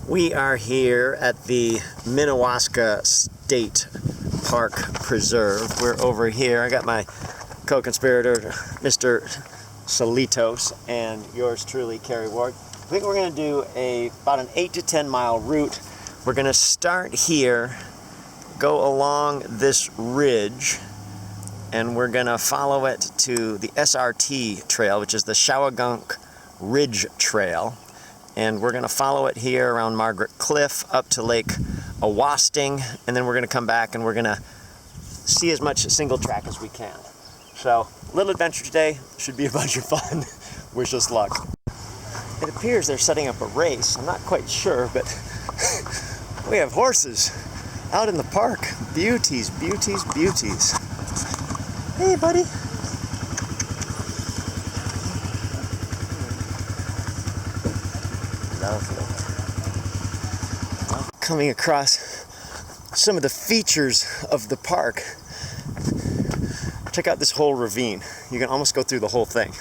We are here at the Minnewaska State Park Preserve. We're over here. I got my co-conspirator, Mr. Solitos, and yours truly, Kerry Ward. I think we're going to do about an 8 to 10 mile route. We're going to start here, go along this ridge, and we're going to follow it to the SRT trail, which is the Shawangunk Ridge Trail. And we're going to follow it here around Margaret Cliff up to Lake Awasting, and then we're going to come back and we're going to see as much single track as we can. So, little adventure today. Should be a bunch of fun. Wish us luck. It appears they're setting up a race. I'm not quite sure, but we have horses out in the park. Beauties, beauties, beauties. Hey, buddy. Lovely. Coming across some of the features of the park. Check out this whole ravine. You can almost go through the whole thing.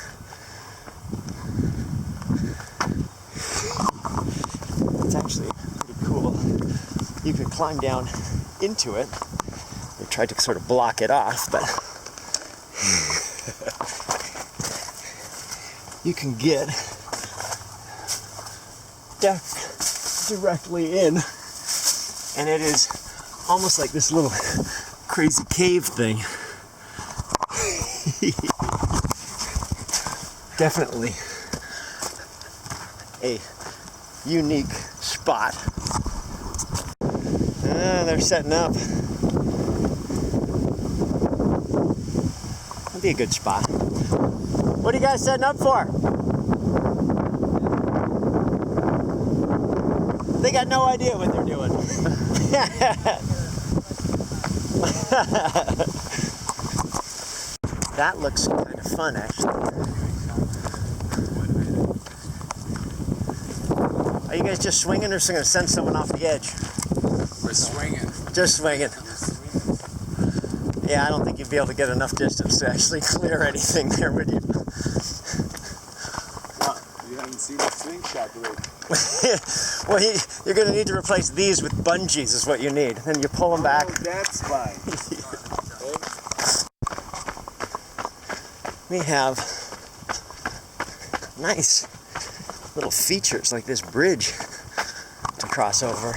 It's actually pretty cool. You can climb down into it. They tried to sort of block it off, but you can get directly in, and it is almost like this little crazy cave thing. Definitely a unique spot. They're setting up. That'd be a good spot. What are you guys setting up for? They got no idea what they're doing. That looks kind of fun, actually. Are you guys just swinging, or going to send someone off the edge? We're swinging. Just swinging. Yeah, I don't think you'd be able to get enough distance to actually clear anything there, would you? You haven't seen the slingshot rig. Well, you're going to need to replace these with bungees is what you need. Then you pull them back. Oh, that's fine. We have nice little features like this bridge to cross over,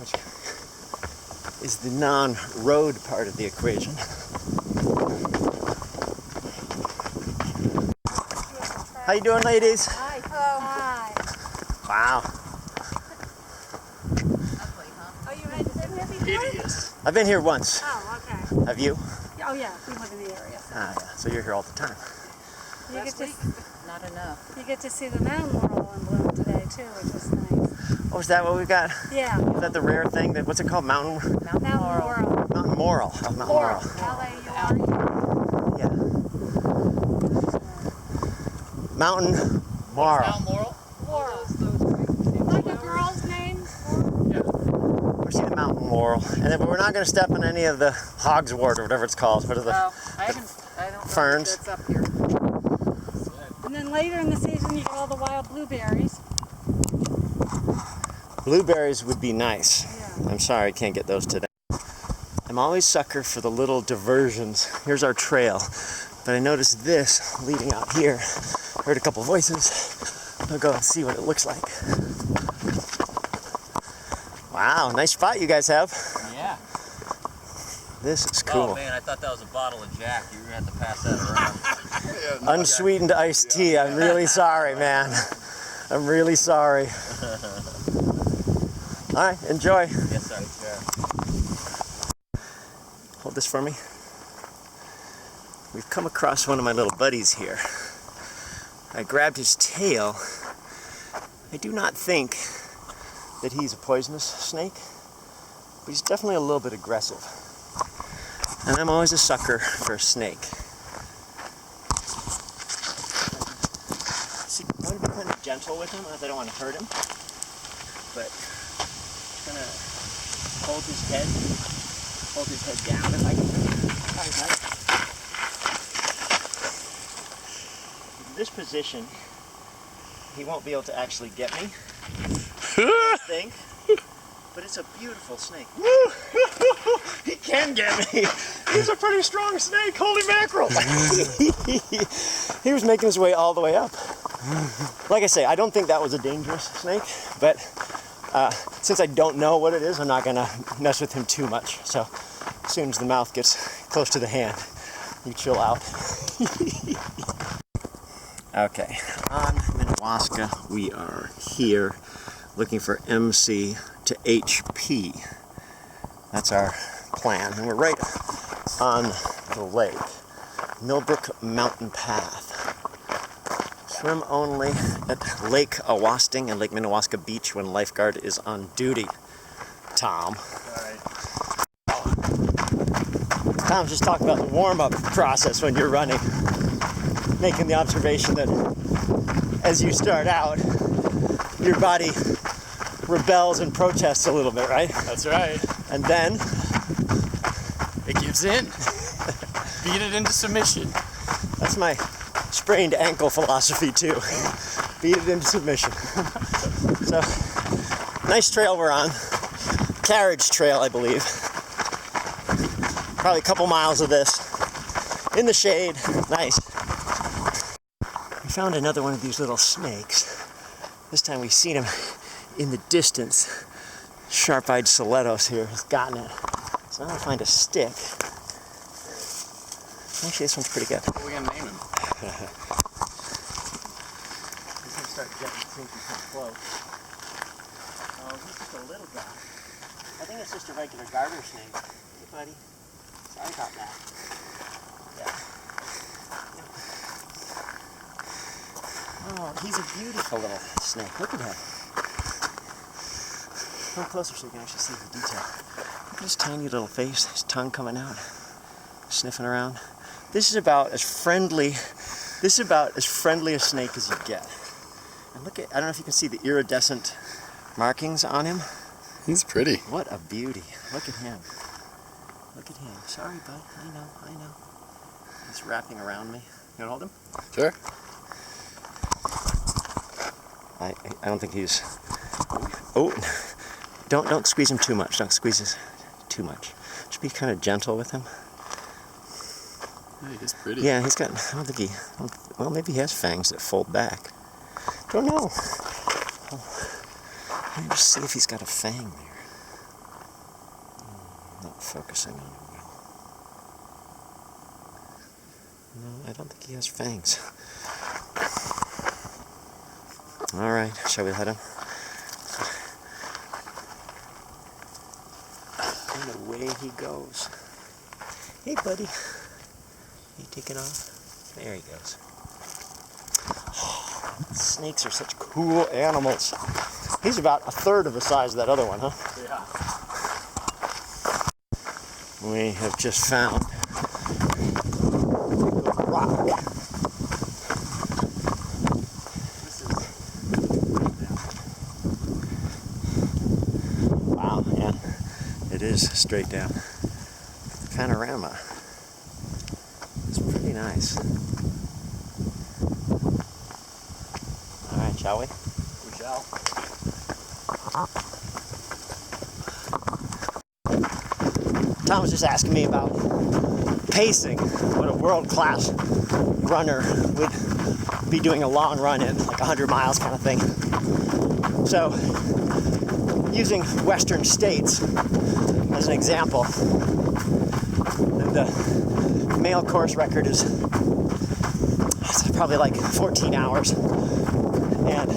which is the non-road part of the equation. How you doing, ladies? Hi. Hello. Hi. Wow. Ugly, huh? Oh, you had been here before? Hideous. I've been here once. Oh, okay. Have you? Oh, yeah. We live in the area. So. Ah, yeah. So you're here all the time. You get to, Not enough. you get to see the mountain laurel in bloom today, too, which was nice. Oh, is that what we got? Yeah. Is that the rare thing? What's it called? Mountain Laurel. Mountain Laurel. Oh, Mountain Laurel. L-A-U-R-E. Yeah. Mountain Laurel. Laurel? Laurel. Like a girl's name? We're seeing the Mountain Laurel, and then we're not going to step on any of the hogswort or whatever it's called. What are the I don't know ferns? if that's up here. And then later in the season, you get all the wild blueberries. Blueberries would be nice. Yeah. I'm sorry I can't get those today. I'm always sucker for the little diversions. Here's our trail, but I noticed this leading out here. Heard a couple voices. I'll go and see what it looks like. Wow, nice spot you guys have. Yeah. This is cool. Oh man, I thought that was a bottle of Jack. You're gonna have to pass that around. Unsweetened iced tea. I'm really sorry, man. I'm really sorry. All right, enjoy. Yes, sir. Hold this for me. We've come across one of my little buddies here. I grabbed his tail. I do not think that he's a poisonous snake, but he's definitely a little bit aggressive. And I'm always a sucker for a snake. See, I want to be kind of gentle with him, as I don't want to hurt him. But I'm gonna hold his head down if I can. In this position, he won't be able to actually get me, I think. But it's a beautiful snake. He can get me. He's a pretty strong snake. Holy mackerel. He was making his way all the way up. Like I say, I don't think that was a dangerous snake, but since I don't know what it is, I'm not gonna mess with him too much. So as soon as the mouth gets close to the hand, you chill out. Okay, on Minnewaska, we are here looking for MC to HP. That's our plan, and we're right on the lake, Millbrook Mountain Path. Swim only at Lake Awasting and Lake Minnewaska Beach when lifeguard is on duty. Tom. Tom's just talking about the warm-up process when you're running, making the observation that as you start out, your body rebels and protests a little bit, right? That's right. And then it gives in. Beat it into submission. That's my sprained ankle philosophy too. Beat it into submission. So, nice trail we're on. Carriage trail, I believe. Probably a couple miles of this. In the shade. Nice. We found another one of these little snakes. This time we've seen him in the distance. Sharp-eyed Soletos here has gotten it. So I'm gonna find a stick. Actually, this one's pretty good. What are we gonna name him? He's gonna start getting sneaky close. Oh, he's just a little guy. I think it's just a regular garter snake. Hey, buddy. Sorry about that. Yeah. Oh, he's a beautiful little snake. Look at him. Come closer so you can actually see the detail. Look at his tiny little face, his tongue coming out, sniffing around. This is about as friendly a snake as you get. And look at, I don't know if you can see the iridescent markings on him. He's pretty. What a beauty. Look at him. Look at him. Sorry, bud. I know. He's wrapping around me. You want to hold him? Sure. I don't think he's... Oh, don't squeeze him too much. Don't squeeze him too much. Just be kind of gentle with him. Hey, he's pretty. Yeah, he's got... I don't think he... Well, maybe he has fangs that fold back. Don't know. Let me just see if he's got a fang there. Not focusing on him well. No, I don't think he has fangs. All right, shall we let him? And away he goes. Hey, buddy. You taking off? There he goes. Oh, snakes are such cool animals. He's about a third of the size of that other one, huh? Yeah. We have just found a rock. Wow, yeah, it is straight down. The panorama is pretty nice. All right, shall we? We shall. Tom was just asking me about pacing, what a world-class runner would be doing a long run in, like 100 miles kind of thing. So, using Western states as an example, the male course record is probably like 14 hours, and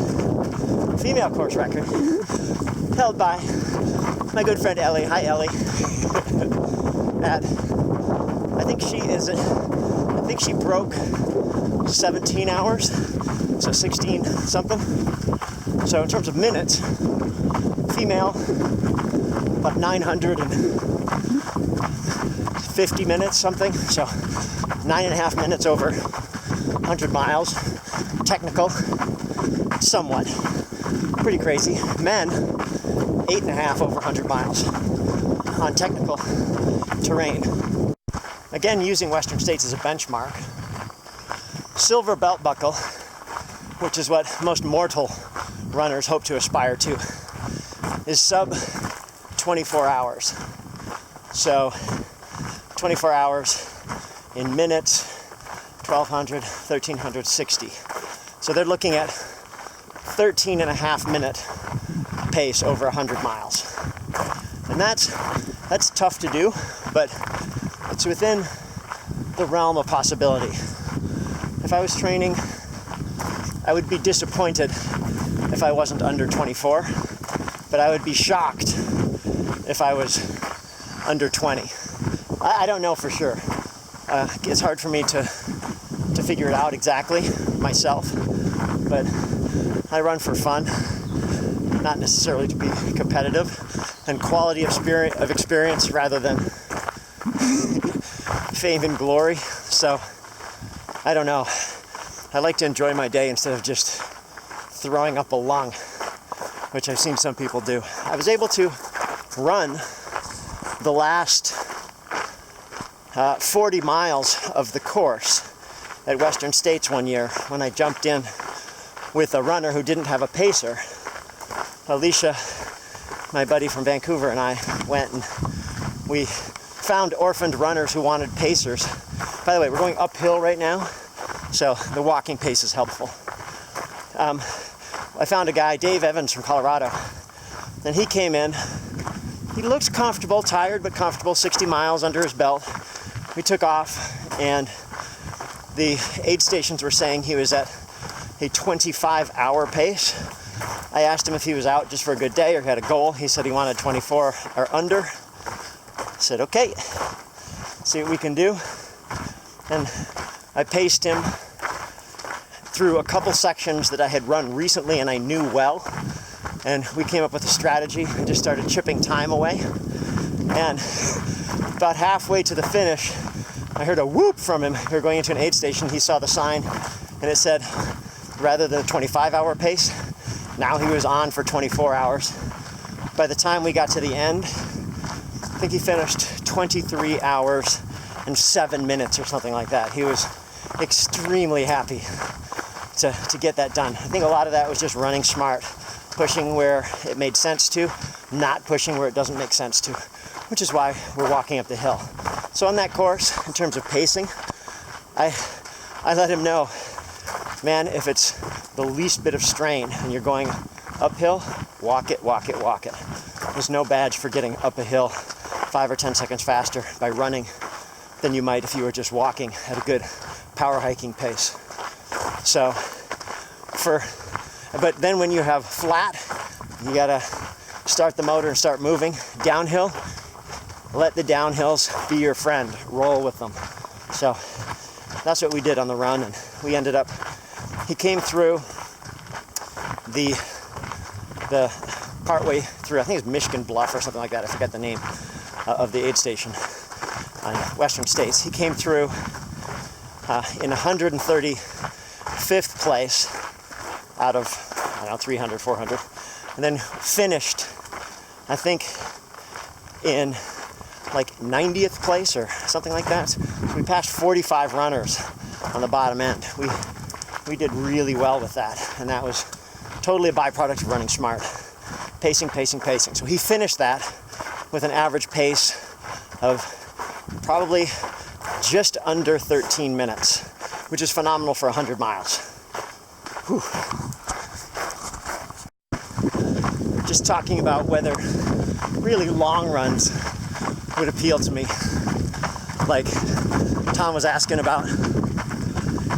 female course record held by my good friend Ellie. Hi, Ellie. I think she broke 17 hours, so 16 something. So in terms of minutes, female about 950 minutes something, so 9.5 minutes over 100 miles, technical, somewhat, pretty crazy. Men, 8.5 over 100 miles on technical terrain. Again, using Western states as a benchmark. Silver belt buckle, which is what most mortal runners hope to aspire to, is sub 24 hours. So 24 hours in minutes, 1200, 1360. So they're looking at 13 and a half minute pace over 100 miles. And that's tough to do, but it's within the realm of possibility. If I was training, I would be disappointed if I wasn't under 24, but I would be shocked if I was under 20. I don't know for sure. It's hard for me to figure it out exactly myself, but I run for fun, not necessarily to be competitive, and quality of experience rather than fame and glory. So I don't know. I like to enjoy my day instead of just throwing up a lung, which I've seen some people do. I was able to run the last 40 miles of the course at Western States one year when I jumped in with a runner who didn't have a pacer. Alicia, my buddy from Vancouver, and I went and we found orphaned runners who wanted pacers. By the way, we're going uphill right now, so the walking pace is helpful. I found a guy, Dave Evans from Colorado, and he came in. He looks comfortable, tired but comfortable, 60 miles under his belt. We took off, and the aid stations were saying he was at a 25-hour pace. I asked him if he was out just for a good day or he had a goal. He said he wanted 24 or under. I said, okay, see what we can do. And I paced him through a couple sections that I had run recently and I knew well. And we came up with a strategy and just started chipping time away. And about halfway to the finish, I heard a whoop from him. We were going into an aid station. He saw the sign and it said, rather than a 25-hour pace, now he was on for 24 hours. By the time we got to the end, I think he finished 23 hours and 7 minutes or something like that. He was extremely happy to get that done. I think a lot of that was just running smart, pushing where it made sense to, not pushing where it doesn't make sense to, which is why we're walking up the hill. So on that course, in terms of pacing, I let him know, man, if it's the least bit of strain and you're going uphill, walk it, walk it, walk it. There's no badge for getting up a hill 5 or 10 seconds faster by running than you might if you were just walking at a good power hiking pace. So, but then when you have flat, you gotta start the motor and start moving. Downhill, let the downhills be your friend, roll with them. So that's what we did on the run, and we ended up, he came through the partway through, I think it's Michigan Bluff or something like that, I forget the name of the aid station on Western States. He came through in 135th place out of, I don't know, 300, 400, and then finished, I think, in like 90th place or something like that. So we passed 45 runners on the bottom end. We did really well with that, and that was totally a byproduct of running smart. Pacing, pacing, pacing. So he finished that with an average pace of probably just under 13 minutes, which is phenomenal for 100 miles. Whew. Just talking about whether really long runs would appeal to me. Like Tom was asking about,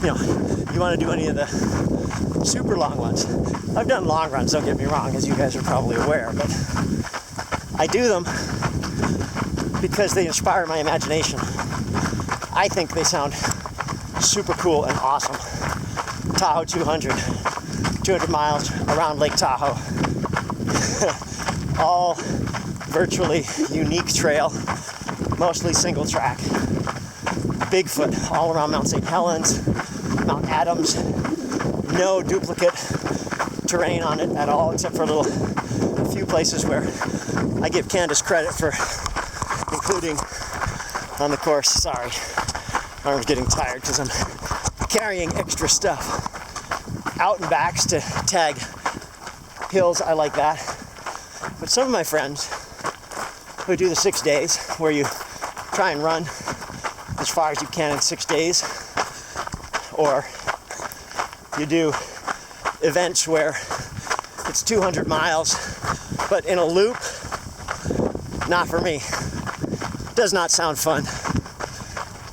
you want to do any of the super long ones. I've done long runs, don't get me wrong, as you guys are probably aware, but I do them because they inspire my imagination. I think they sound super cool and awesome. Tahoe 200 miles around Lake Tahoe. All virtually unique trail, mostly single track. Bigfoot all around Mount St. Helens, Mount Adams. No duplicate terrain on it at all, except for a few places where I give Candace credit for including on the course. Sorry, arm's getting tired because I'm carrying extra stuff. out and backs to tag hills. I like that. But some of my friends who do the 6 days, where you try and run as far as you can in 6 days, or you do events where it's 200 miles, but in a loop, not for me. Does not sound fun.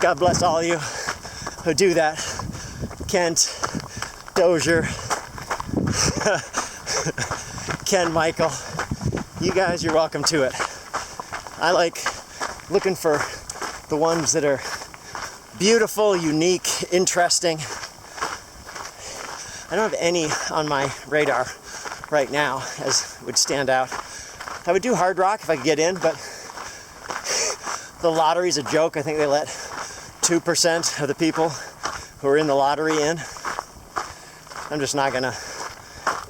God bless all of you who do that. Kent, Dozier, Ken, Michael, you guys, you're welcome to it. I like looking for the ones that are beautiful, unique, interesting. I don't have any on my radar right now as would stand out. I would do Hard Rock if I could get in, but the lottery's a joke. I think they let 2% of the people who are in the lottery in. I'm just not gonna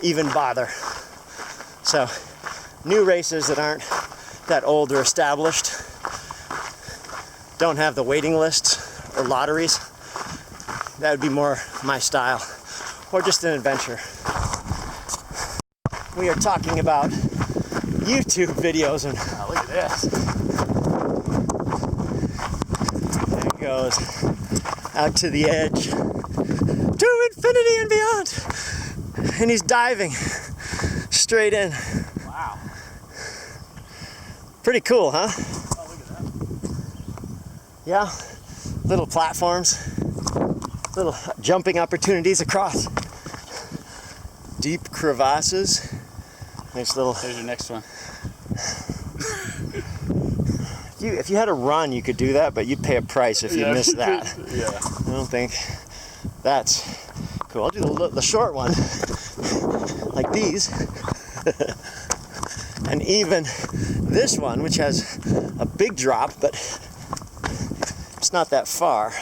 even bother. So, new races that aren't that old or established, don't have the waiting lists or lotteries. That would be more my style, or just an adventure. We are talking about YouTube videos, and Oh, look at this. there it goes, out to the edge, to infinity and beyond. And he's diving straight in. Wow. Pretty cool, huh? Oh, look at that. Yeah, little platforms, little jumping opportunities across deep crevasses. Nice little. There's your next one. If you had a run, you could do that, but you'd pay a price if you missed that. Yeah. I don't think that's cool. I'll do the short one, like these, and even this one, which has a big drop, but it's not that far.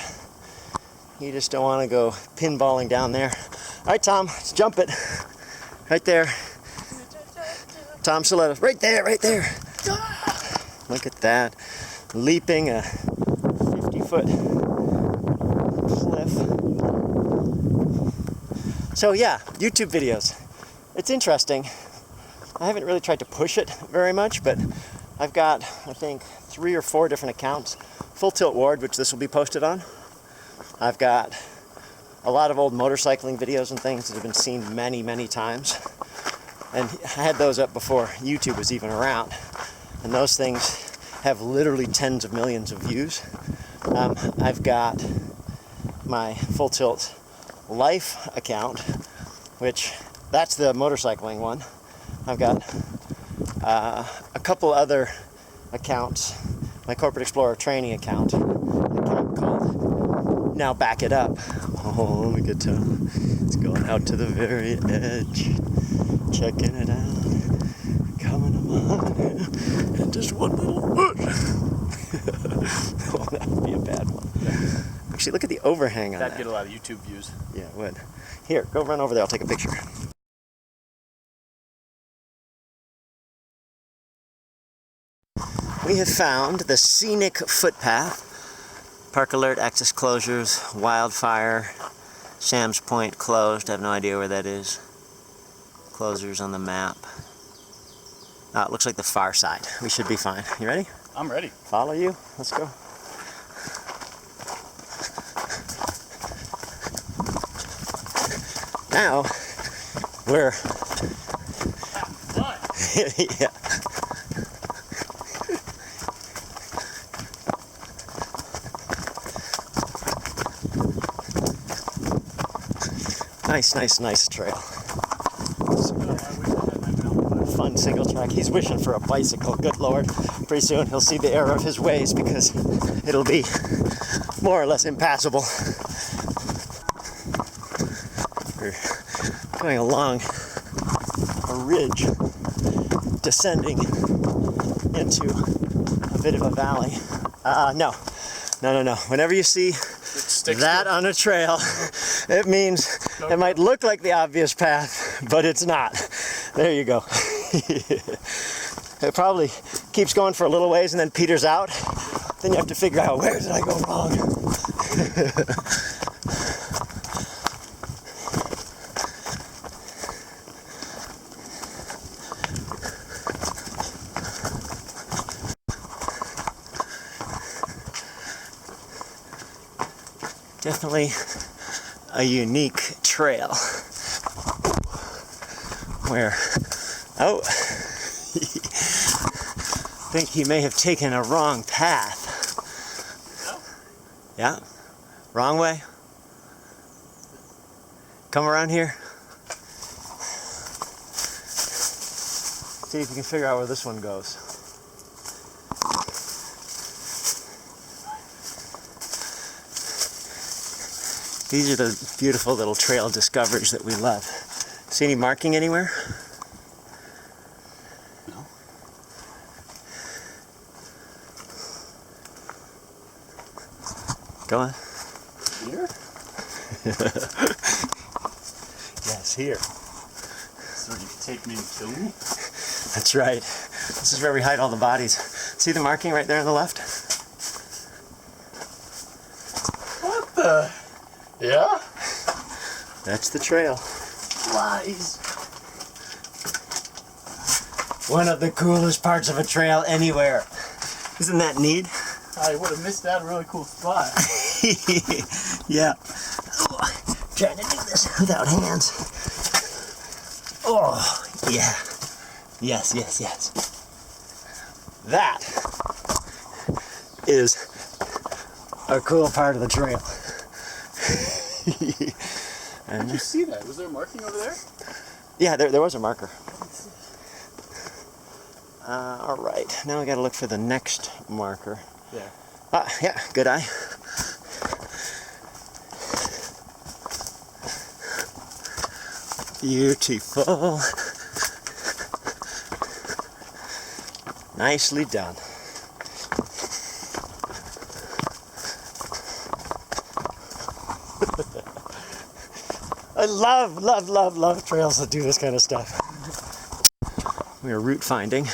You just don't want to go pinballing down there. All right, Tom, let's jump it. Right there. Tom Saletta, right there, right there. Look at that. Leaping a 50-foot cliff. So yeah, YouTube videos. It's interesting. I haven't really tried to push it very much, but I've got, I think, 3 or 4 different accounts. Full Tilt Ward, which this will be posted on. I've got a lot of old motorcycling videos and things that have been seen many, many times. And I had those up before YouTube was even around. And those things have literally tens of millions of views. I've got my Full Tilt Life account, which that's the motorcycling one. I've got a couple other accounts. My Corporate Explorer training account, an account called Now Back It Up. Oh, look at Tom. It's going out to the very edge. Checking it out. Coming along. And just one little push. Oh, that would be a bad one. Actually, look at the overhang on that. That'd get a lot of YouTube views. Yeah, it would. Here, go run over there. I'll take a picture. We have found the scenic footpath. Park alert, access closures, wildfire, Sam's Point closed. I have no idea where that is. Closures on the map. It looks like the far side. We should be fine. You ready? I'm ready. Follow you. Let's go. Now, we're... yeah. Nice trail. Fun single track. He's wishing for a bicycle. Good Lord. Pretty soon he'll see the error of his ways because it'll be more or less impassable. We're going along a ridge, descending into a bit of a valley. No. Whenever you see that on a trail, it means it might look like the obvious path, but it's not. There you go. It probably keeps going for a little ways and then peters out. Then you have to figure out, where did I go wrong? Definitely a unique trail where, oh, I think he may have taken a wrong path. Yeah, wrong way. Come around here. See if you can figure out where this one goes. These are the beautiful little trail discoveries that we love. See any marking anywhere? No. Go on. Here? Yes, here. So you can take me and kill me? That's right. This is where we hide all the bodies. See the marking right there on the left? What the? Yeah? That's the trail. Lies. One of the coolest parts of a trail anywhere. Isn't that neat? I would have missed that really cool spot. Yeah. Oh, trying to do this without hands. Oh, yeah. Yes, yes, yes. That is a cool part of the trail. Did you see that? Was there a marking over there? Yeah, there was a marker. All right, now I got to look for the next marker. Yeah. Yeah, good eye. Beautiful. Nicely done. I love trails that do this kind of stuff. We are route finding,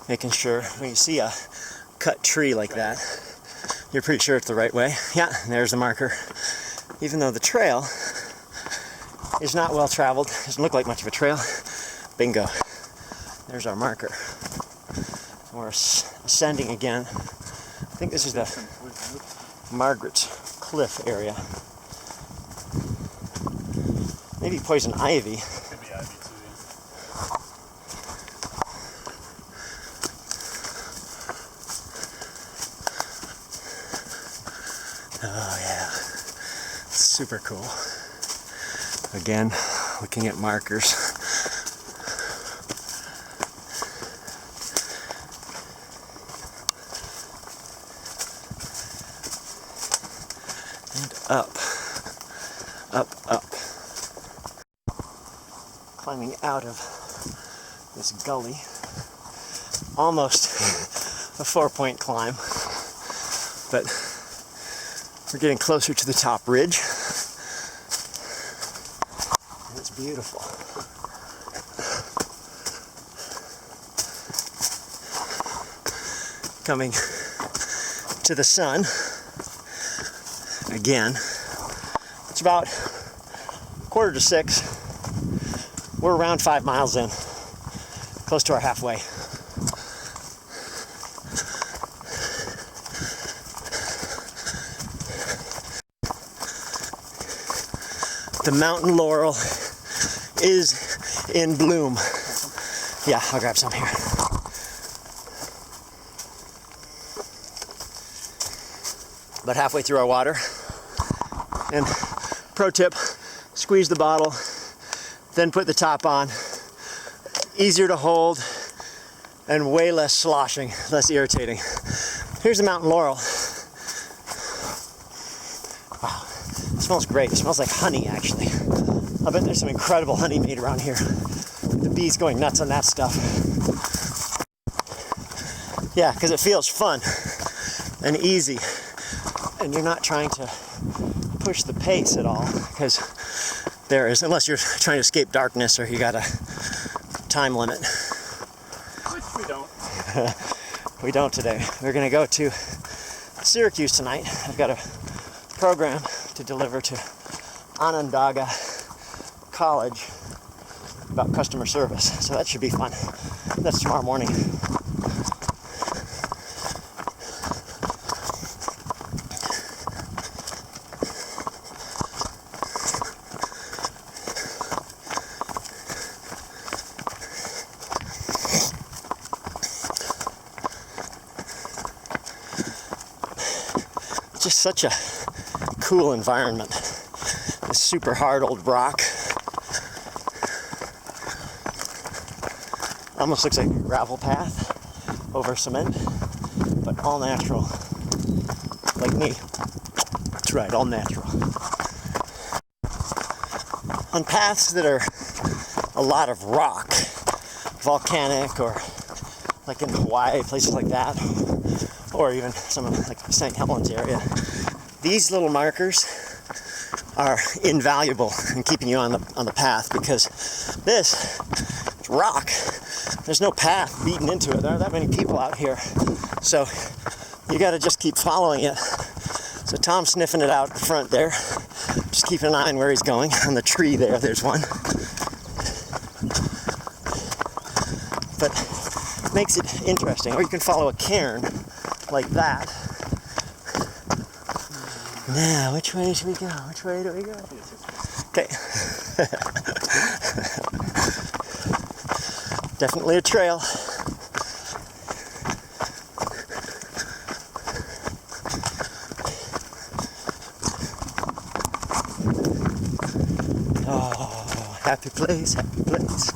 making sure when you see a cut tree like that, you're pretty sure it's the right way. Yeah, there's the marker. Even though the trail is not well traveled, doesn't look like much of a trail, bingo, there's our marker. We're ascending again. I think this is the Margaret's Cliff area. Maybe poison ivy. Could be ivy too, yeah. Oh yeah, super cool. Again, looking at markers. And up, up. Climbing out of this gully. Almost a 4-point climb, but we're getting closer to the top ridge. And it's beautiful. Coming to the sun again. It's about 5:45. We're around 5 miles in, close to our halfway. The mountain laurel is in bloom. Yeah, I'll grab some here. About halfway through our water. And pro tip, squeeze the bottle, then put the top on. Easier to hold and way less sloshing, less irritating. Here's the mountain laurel. Wow, it smells great. It smells like honey, actually. I bet there's some incredible honey made around here. The bees going nuts on that stuff. Yeah, because it feels fun and easy, and you're not trying to push the pace at all, because there is, unless you're trying to escape darkness or you got a time limit. Which we don't. We don't today. We're going to go to Syracuse tonight. I've got a program to deliver to Onondaga College about customer service, so that should be fun. That's tomorrow morning. just such a cool environment. This super hard old rock. Almost looks like a gravel path over cement, but all natural. Like me. That's right, all natural. On paths that are a lot of rock, volcanic, or like in Hawaii, places like that, or even some of like St. Helens area, these little markers are invaluable in keeping you on the path, because this rock, there's no path beaten into it. There aren't that many people out here, so you got to just keep following it. So Tom's sniffing it out front there, just keeping an eye on where he's going. On the tree there's one, but it makes it interesting. Or you can follow a cairn like that. Now, which way should we go? Which way do we go? Okay. Definitely a trail. Oh, happy place, happy place.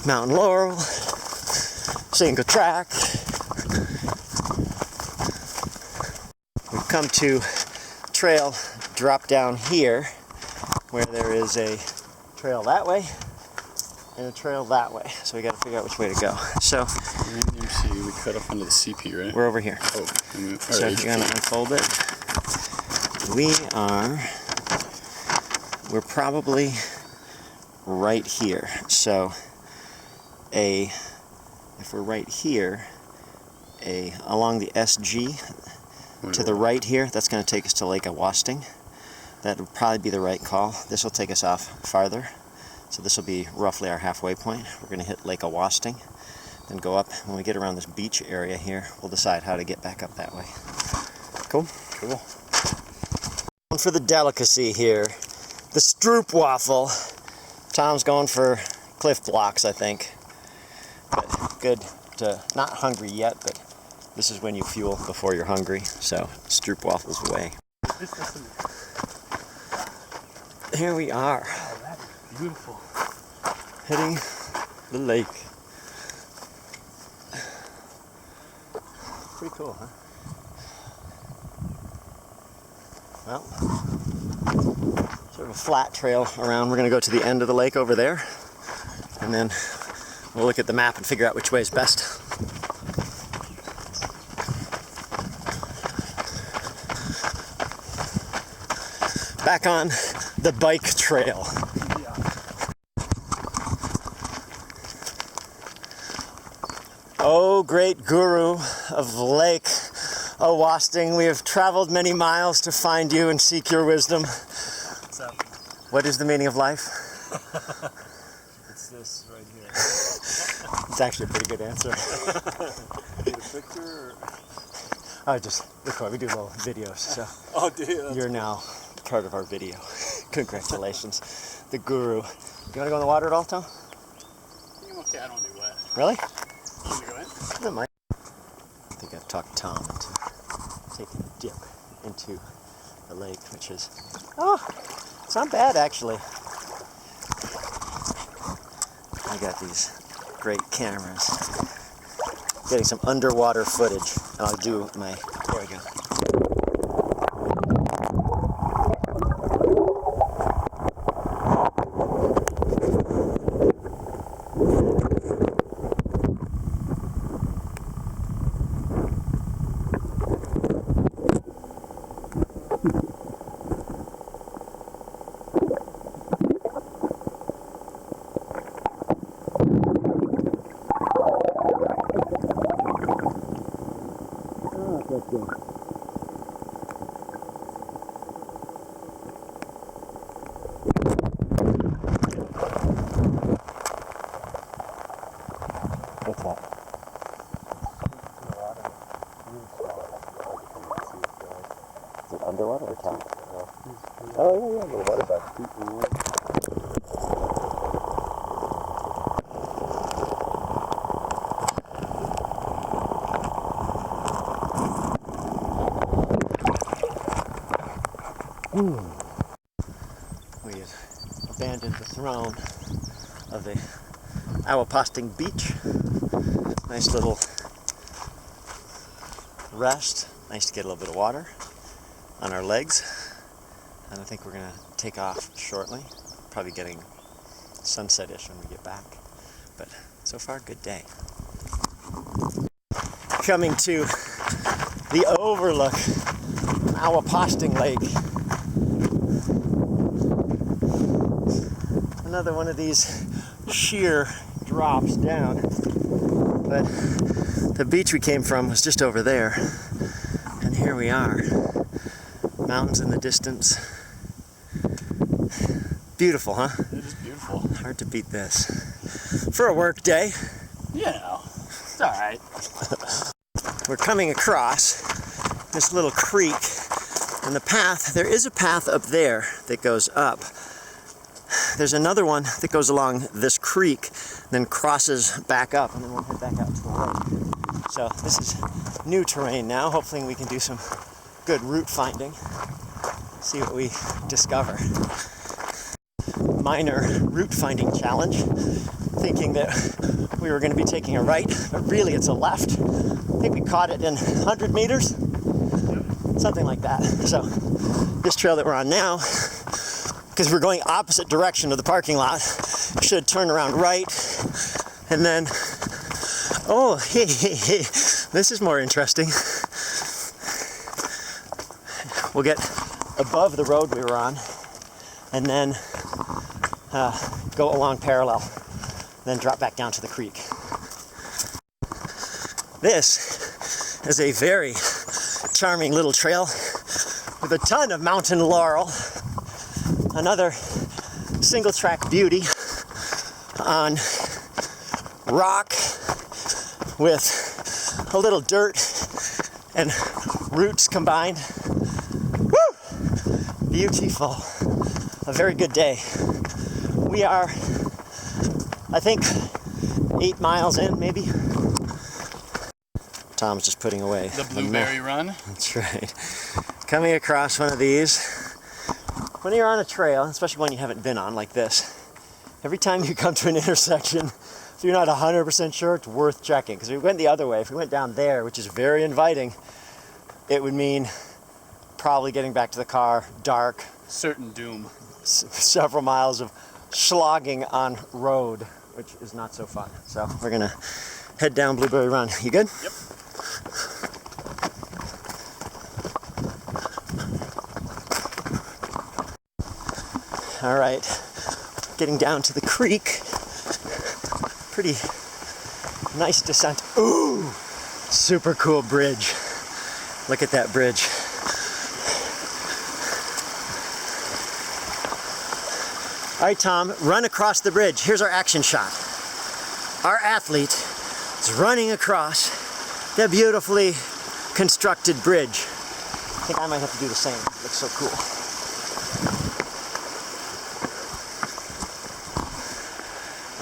Mountain Laurel, single track. We've come to trail drop down here, where there is a trail that way and a trail that way. So we got to figure out which way to go. So You see, we cut off onto the CP, right? we're over here. Oh, So you're gonna unfold it. We're probably right here. So if we're right here, along the SG to the right here, that's going to take us to Lake Awasting. That would probably be the right call. This will take us off farther. So this will be roughly our halfway point. We're going to hit Lake Awasting, then go up. When we get around this beach area here, we'll decide how to get back up that way. Cool? Cool. For the delicacy here, the stroop waffle. Tom's going for Cliff Blocks, I think. But good to, not hungry yet, but this is when you fuel before you're hungry. So stroop waffles away. Here we are. Oh, that is beautiful. Hitting the lake. Pretty cool, huh? Well, sort of a flat trail around. We're going to go to the end of the lake over there, and then we'll look at the map and figure out which way is best. Back on the bike trail. Oh, great guru of Lake Awasting, we have traveled many miles to find you and seek your wisdom. What's up? What is the meaning of life? It's this right here. It's actually a pretty good answer. Need a picture? Or? I just record. We do little videos, so Oh, dude. you're now part of our video. Congratulations, the guru. You want to go in the water at all, Tom? I'm okay, I don't want to be wet. Really? You want to go in? No, Mike. I think I've talked Tom into taking a dip into the lake, which is, it's not bad actually. I got these great cameras, getting some underwater footage, and I'll do my, there we go. What's that? Is it underwater or top? Oh, yeah, the water bug. We have abandoned the throne of the Awapasting Beach. Nice little rest. Nice to get a little bit of water on our legs. And I think we're gonna take off shortly. Probably getting sunset-ish when we get back. But so far, good day. Coming to the overlook, Awapasting Lake. Another one of these sheer drops down. But the beach we came from was just over there. And here we are. Mountains in the distance. Beautiful, huh? It is beautiful. Hard to beat this. For a work day. You know, it's alright. We're coming across this little creek. And the path, there is a path up there that goes up. There's another one that goes along this creek, then crosses back up, and then we'll head back out to the lake. So this is new terrain now. Hopefully we can do some good route finding. See what we discover. Minor route finding challenge. Thinking that we were going to be taking a right, but really it's a left. I think we caught it in 100 meters. Something like that. So this trail that we're on now, because we're going opposite direction of the parking lot, should turn around right, and then, oh, hey, this is more interesting. We'll get above the road we were on, and then go along parallel, then drop back down to the creek. This is a very charming little trail with a ton of mountain laurel. Another single track beauty on rock with a little dirt and roots combined. Woo! Beautiful. A very good day. We are, I think, 8 miles in, maybe. Tom's just putting away The blueberry run. That's right. Coming across one of these. When you're on a trail, especially one you haven't been on like this, every time you come to an intersection, if you're not 100% sure, it's worth checking. Because if we went the other way, if we went down there, which is very inviting, it would mean probably getting back to the car, dark, Certain doom. several miles of slogging on road, which is not so fun. So we're gonna head down Blueberry Run. You good? Yep. All right, getting down to the creek. Pretty nice descent. Ooh, super cool bridge. Look at that bridge. All right, Tom, run across the bridge. Here's our action shot. Our athlete is running across the beautifully constructed bridge. I think I might have to do the same. It looks so cool.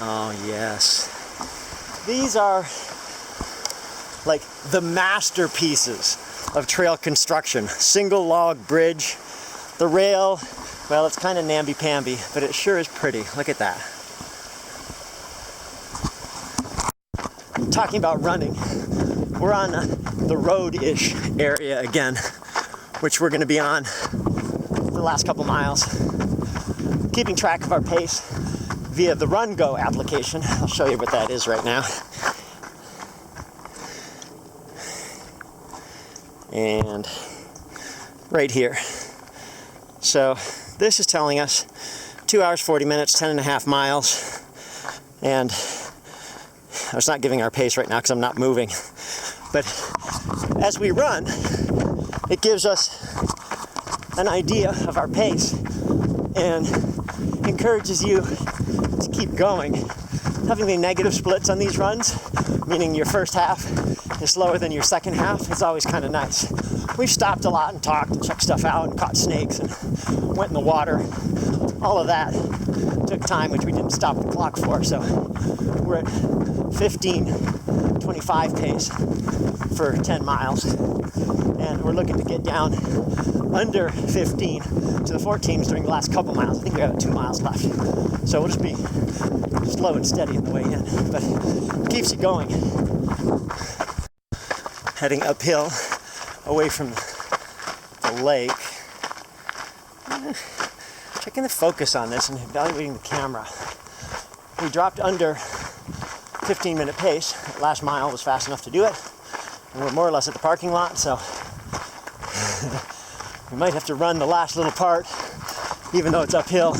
Oh, yes. These are like the masterpieces of trail construction. Single log bridge. The rail, well, it's kind of namby-pamby, but it sure is pretty. Look at that. Talking about running, we're on the road-ish area again, which we're going to be on the last couple miles. Keeping track of our pace via the Run Go application. I'll show you what that is right now. And right here. So this is telling us 2 hours, 40 minutes, 10.5 miles. And it's not giving our pace right now because I'm not moving. But as we run, it gives us an idea of our pace and encourages you to keep going. Having the negative splits on these runs, meaning your first half is slower than your second half, is always kind of nice. We've stopped a lot and talked and checked stuff out and caught snakes and went in the water. All of that took time, which we didn't stop the clock for, so we're at 15 1:25 pace for 10 miles. And we're looking to get down under 15 to the 14s during the last couple miles. I think we have 2 miles left. So we'll just be slow and steady on the way in, but it keeps you going. Heading uphill away from the lake. Checking the focus on this and evaluating the camera. We dropped under 15-minute pace. Last mile was fast enough to do it. And we're more or less at the parking lot, so we might have to run the last little part, even though it's uphill,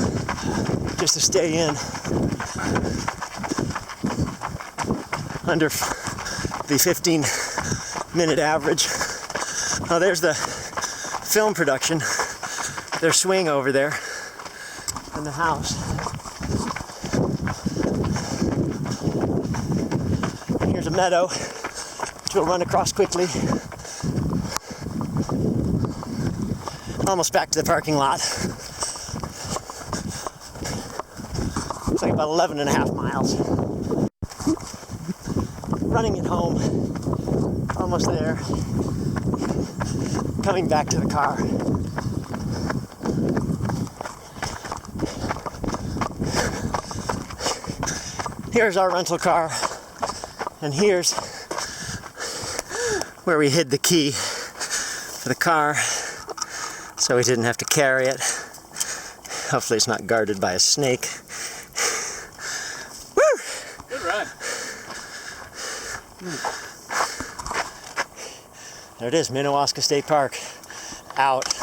just to stay in under the 15-minute average. Oh, there's the film production. Their swing over there in the house. Here's a meadow, which we'll run across quickly. Almost back to the parking lot. Looks like about 11.5 miles. Running it home. Almost there. Coming back to the car. Here's our rental car. And here's where we hid the key for the car, so we didn't have to carry it. Hopefully it's not guarded by a snake. Woo! Good run. There it is, Minnewaska State Park, out.